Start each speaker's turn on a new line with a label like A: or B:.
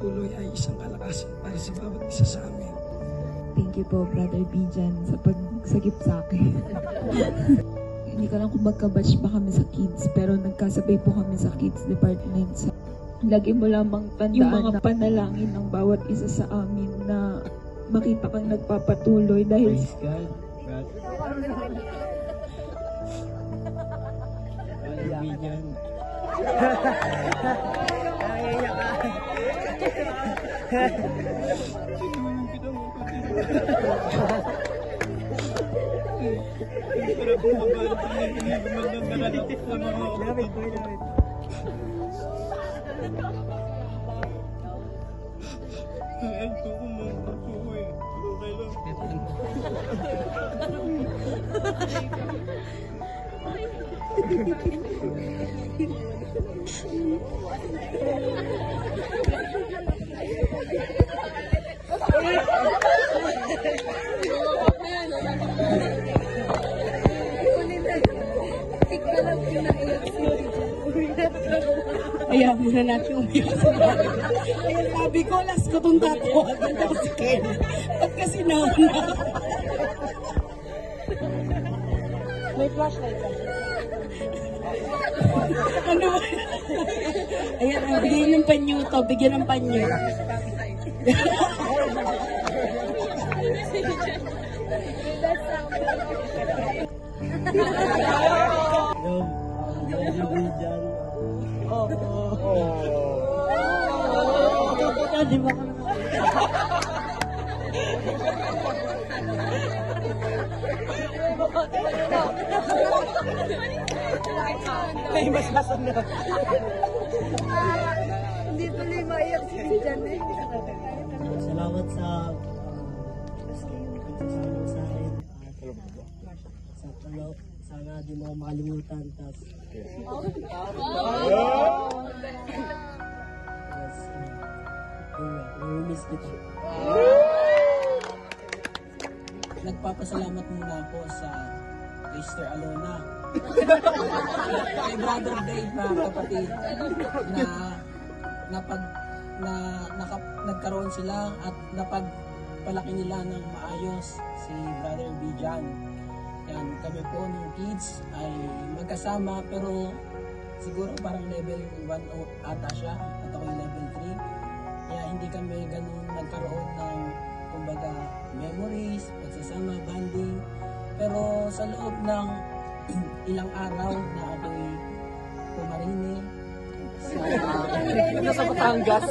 A: pagpapatuloy ay isang kalakasan para sa bawat isa sa amin.
B: Thank you po, Brother Bijan, sa pagsagip sa akin. Hindi ko lang kung magka-batch pa kami sa kids, pero nagkasabay po kami sa kids department. Lagi mo lamang tandaan yung mga panalangin ng bawat isa sa amin na makita kang nagpapatuloy dahil
C: Ayan, muna natin umiyak sa mga. Ayan, sabi ko, last ko itong tatawagan daw si Ken. Ba't kasi nauna? May flashlight ka. Ano ba? Ayan, bigyan ng panyo to. Bigyan ng panyo. Di ba ka naman? May masasan na.
D: Hindi tuloy maiyak si Bijan eh.
C: Salamat sa pagsasama sa akin. Sa tulog. Sana di mo makalimutan. Nami-miss kita. Nagpapasalamat muna ako sa Sister Alona. Kay Brother Dave, mga kapatid, nagkaroon sila at napagpalaki nila ng maayos si Brother Bijan. Yan, kami po ng kids ay magkasama pero siguro parang level 1 ata siya at ako yung level 3. Kaya hindi kami ganun nagkaroon ng kumbaga memories, pagsasama, banding. Pero sa loob ng ilang araw na ako'y pumarini sa Batangas.